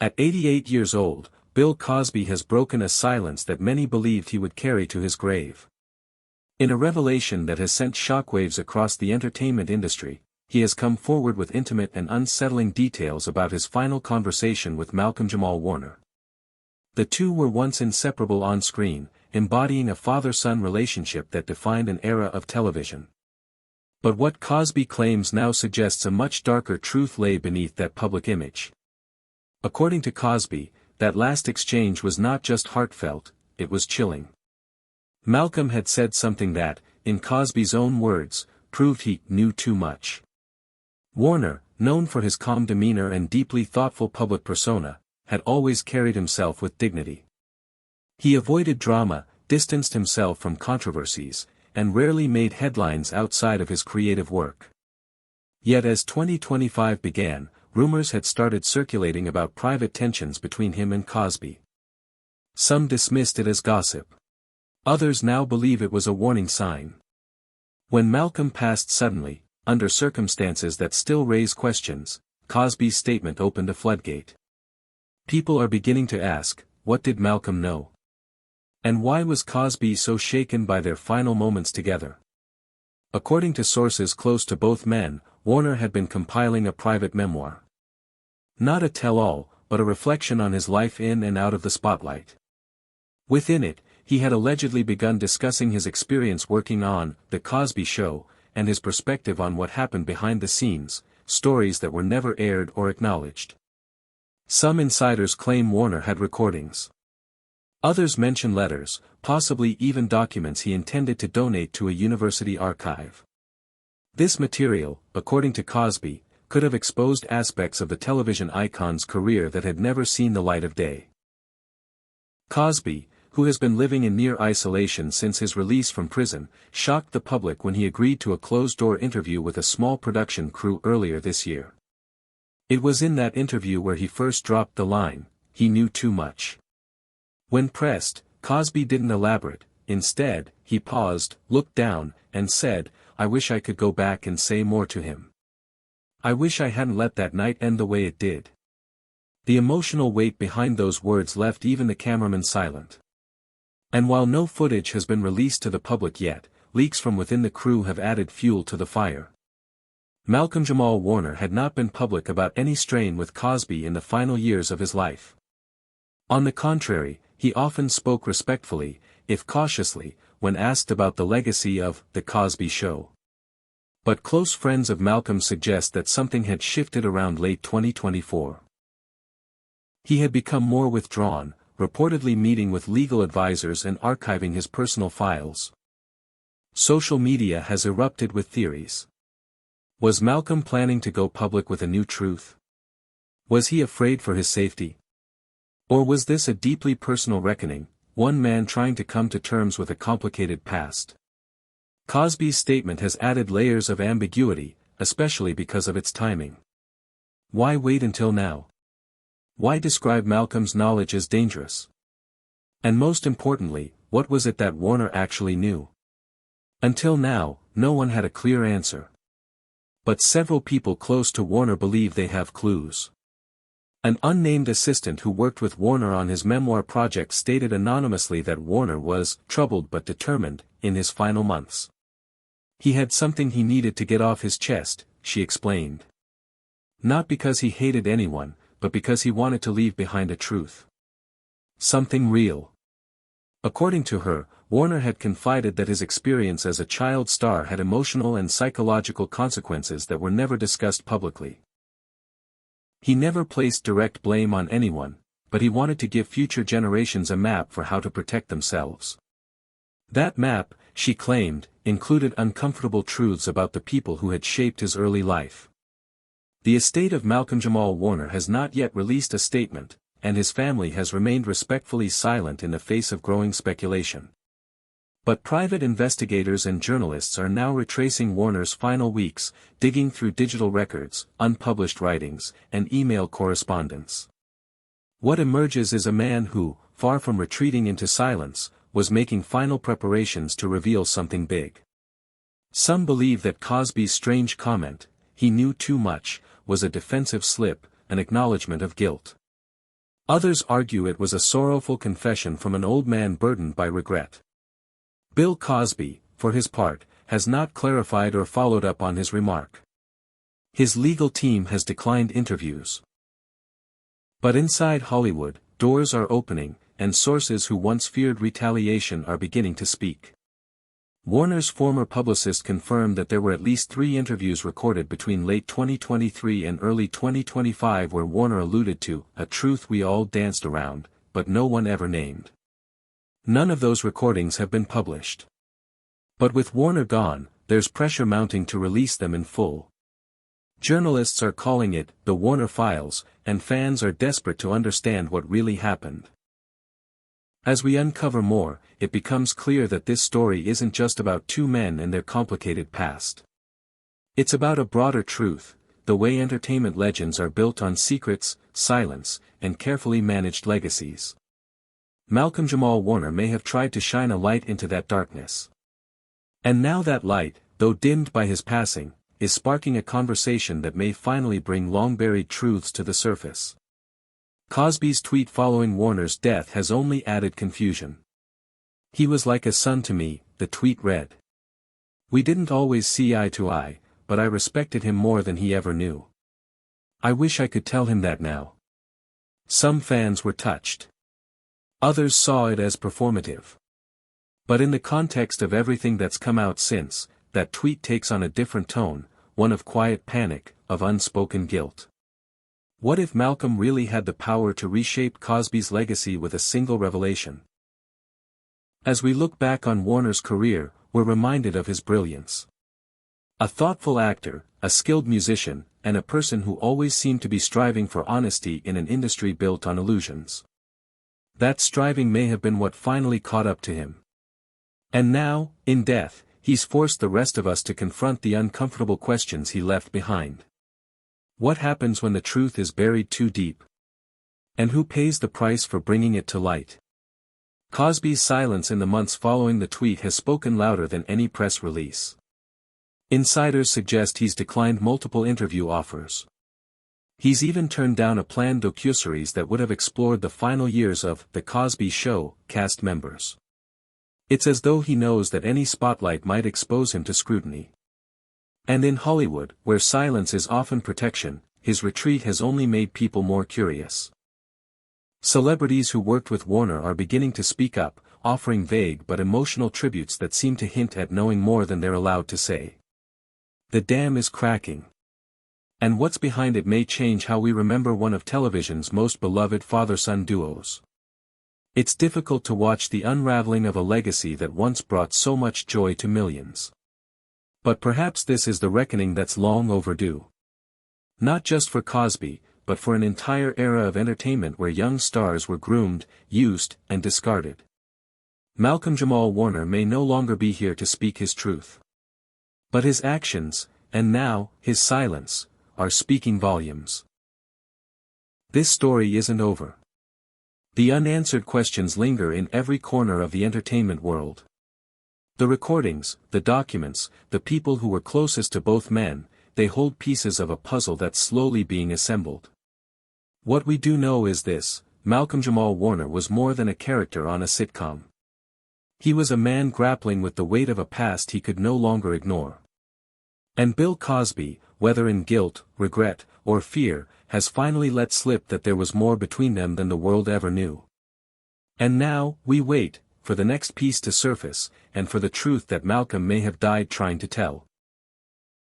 At 88 years old, Bill Cosby has broken a silence that many believed he would carry to his grave. In a revelation that has sent shockwaves across the entertainment industry, he has come forward with intimate and unsettling details about his final conversation with Malcolm-Jamal Warner. The two were once inseparable on screen, embodying a father-son relationship that defined an era of television. But what Cosby claims now suggests a much darker truth lay beneath that public image. According to Cosby, that last exchange was not just heartfelt, it was chilling. Malcolm had said something that, in Cosby's own words, proved he knew too much. Warner, known for his calm demeanor and deeply thoughtful public persona, had always carried himself with dignity. He avoided drama, distanced himself from controversies, and rarely made headlines outside of his creative work. Yet as 2025 began, rumors had started circulating about private tensions between him and Cosby. Some dismissed it as gossip. Others now believe it was a warning sign. When Malcolm passed suddenly, under circumstances that still raise questions, Cosby's statement opened a floodgate. People are beginning to ask, what did Malcolm know? And why was Cosby so shaken by their final moments together? According to sources close to both men, Warner had been compiling a private memoir. Not a tell-all, but a reflection on his life in and out of the spotlight. Within it, he had allegedly begun discussing his experience working on The Cosby Show, and his perspective on what happened behind the scenes, stories that were never aired or acknowledged. Some insiders claim Warner had recordings. Others mention letters, possibly even documents he intended to donate to a university archive. This material, according to Cosby, could have exposed aspects of the television icon's career that had never seen the light of day. Cosby, who has been living in near isolation since his release from prison, shocked the public when he agreed to a closed-door interview with a small production crew earlier this year. It was in that interview where he first dropped the line, "He knew too much." When pressed, Cosby didn't elaborate. Instead, he paused, looked down, and said, "I wish I could go back and say more to him. I wish I hadn't let that night end the way it did." The emotional weight behind those words left even the cameraman silent. And while no footage has been released to the public yet, leaks from within the crew have added fuel to the fire. Malcolm-Jamal Warner had not been public about any strain with Cosby in the final years of his life. On the contrary, he often spoke respectfully, if cautiously, when asked about the legacy of The Cosby Show. But close friends of Malcolm suggest that something had shifted around late 2024. He had become more withdrawn, reportedly meeting with legal advisors and archiving his personal files. Social media has erupted with theories. Was Malcolm planning to go public with a new truth? Was he afraid for his safety? Or was this a deeply personal reckoning, one man trying to come to terms with a complicated past? Cosby's statement has added layers of ambiguity, especially because of its timing. Why wait until now? Why describe Malcolm's knowledge as dangerous? And most importantly, what was it that Warner actually knew? Until now, no one had a clear answer. But several people close to Warner believe they have clues. An unnamed assistant who worked with Warner on his memoir project stated anonymously that Warner was troubled but determined in his final months. He had something he needed to get off his chest, she explained. Not because he hated anyone, but because he wanted to leave behind a truth. Something real. According to her, Warner had confided that his experience as a child star had emotional and psychological consequences that were never discussed publicly. He never placed direct blame on anyone, but he wanted to give future generations a map for how to protect themselves. That map, she claimed, included uncomfortable truths about the people who had shaped his early life. The estate of Malcolm-Jamal Warner has not yet released a statement, and his family has remained respectfully silent in the face of growing speculation. But private investigators and journalists are now retracing Warner's final weeks, digging through digital records, unpublished writings, and email correspondence. What emerges is a man who, far from retreating into silence, was making final preparations to reveal something big. Some believe that Cosby's strange comment, "He knew too much," was a defensive slip, an acknowledgement of guilt. Others argue it was a sorrowful confession from an old man burdened by regret. Bill Cosby, for his part, has not clarified or followed up on his remark. His legal team has declined interviews. But inside Hollywood, doors are opening, and sources who once feared retaliation are beginning to speak. Warner's former publicist confirmed that there were at least 3 interviews recorded between late 2023 and early 2025 where Warner alluded to a truth we all danced around, but no one ever named. None of those recordings have been published. But with Warner gone, there's pressure mounting to release them in full. Journalists are calling it the Warner Files, and fans are desperate to understand what really happened. As we uncover more, it becomes clear that this story isn't just about 2 men and their complicated past. It's about a broader truth, the way entertainment legends are built on secrets, silence, and carefully managed legacies. Malcolm-Jamal Warner may have tried to shine a light into that darkness. And now that light, though dimmed by his passing, is sparking a conversation that may finally bring long-buried truths to the surface. Cosby's tweet following Warner's death has only added confusion. "He was like a son to me," the tweet read. "We didn't always see eye to eye, but I respected him more than he ever knew. I wish I could tell him that now." Some fans were touched. Others saw it as performative. But in the context of everything that's come out since, that tweet takes on a different tone, one of quiet panic, of unspoken guilt. What if Malcolm really had the power to reshape Cosby's legacy with a single revelation? As we look back on Warner's career, we're reminded of his brilliance. A thoughtful actor, a skilled musician, and a person who always seemed to be striving for honesty in an industry built on illusions. That striving may have been what finally caught up to him. And now, in death, he's forced the rest of us to confront the uncomfortable questions he left behind. What happens when the truth is buried too deep? And who pays the price for bringing it to light? Cosby's silence in the months following the tweet has spoken louder than any press release. Insiders suggest he's declined multiple interview offers. He's even turned down a planned docuseries that would have explored the final years of The Cosby Show cast members. It's as though he knows that any spotlight might expose him to scrutiny. And in Hollywood, where silence is often protection, his retreat has only made people more curious. Celebrities who worked with Warner are beginning to speak up, offering vague but emotional tributes that seem to hint at knowing more than they're allowed to say. The dam is cracking. And what's behind it may change how we remember one of television's most beloved father-son duos. It's difficult to watch the unraveling of a legacy that once brought so much joy to millions. But perhaps this is the reckoning that's long overdue. Not just for Cosby, but for an entire era of entertainment where young stars were groomed, used, and discarded. Malcolm-Jamal Warner may no longer be here to speak his truth. But his actions, and now, his silence, are speaking volumes. This story isn't over. The unanswered questions linger in every corner of the entertainment world. The recordings, the documents, the people who were closest to both men, they hold pieces of a puzzle that's slowly being assembled. What we do know is this: Malcolm-Jamal Warner was more than a character on a sitcom. He was a man grappling with the weight of a past he could no longer ignore. And Bill Cosby, whether in guilt, regret, or fear, has finally let slip that there was more between them than the world ever knew. And now, we wait, for the next piece to surface, and for the truth that Malcolm may have died trying to tell.